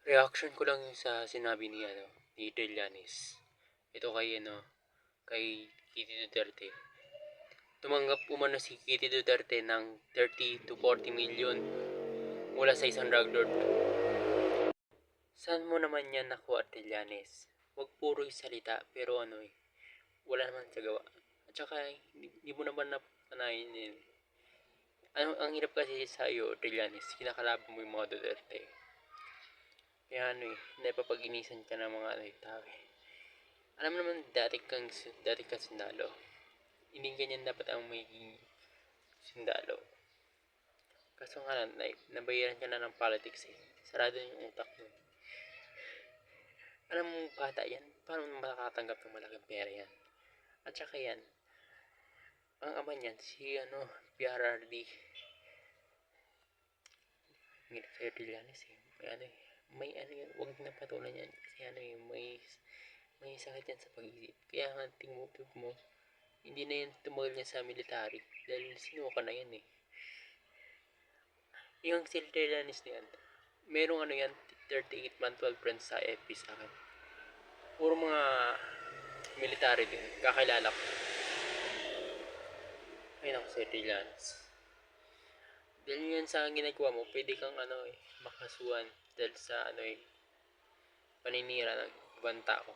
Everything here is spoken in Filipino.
Reaction ko lang yung sa sinabi ni Trillanes. Ito kay Kitty Duterte. Tumanggap umano si Kitty Duterte ng 30 to 40 million mula sa isang drug lord. Saan mo naman yan nakuha, Trillanes? Huwag puro salita, pero wala naman sa gawa. At saka, hindi mo naman napanayin yun. Ang hirap kasi sa iyo, Trillanes, kinakalaban mo yung mga Duterte. Kaya napapag-inisan ka ng mga tao eh. Alam mo naman, dati kang sundalo. Hindi ganyan dapat ang magiging sundalo. Kaso nga lang, nabayaran ka na ng politics eh. Sarado yung utak mo. Alam mo, bata yan. Paano makakatanggap ng malaking pera yan? At saka yan, ang ama niyan, si PRRD. Hirap sa'yo, Trillanes eh. Huwag na patulan yan. Kasi may sakit yan sa pag-iisip. Kaya nga, tingutog mo, hindi na yan tumagal niya sa military. Dahil sinuka na yan eh. Yung si Trillanes na yan, merong yan, 38 man 12 friends sa FB sa akin. Puro mga military din, kakilala ko. Ay naku, si Trillanes. Dahil yan sa ginagawa mo, pwede kang makasuhan dahil sa paninira ng ibang tao.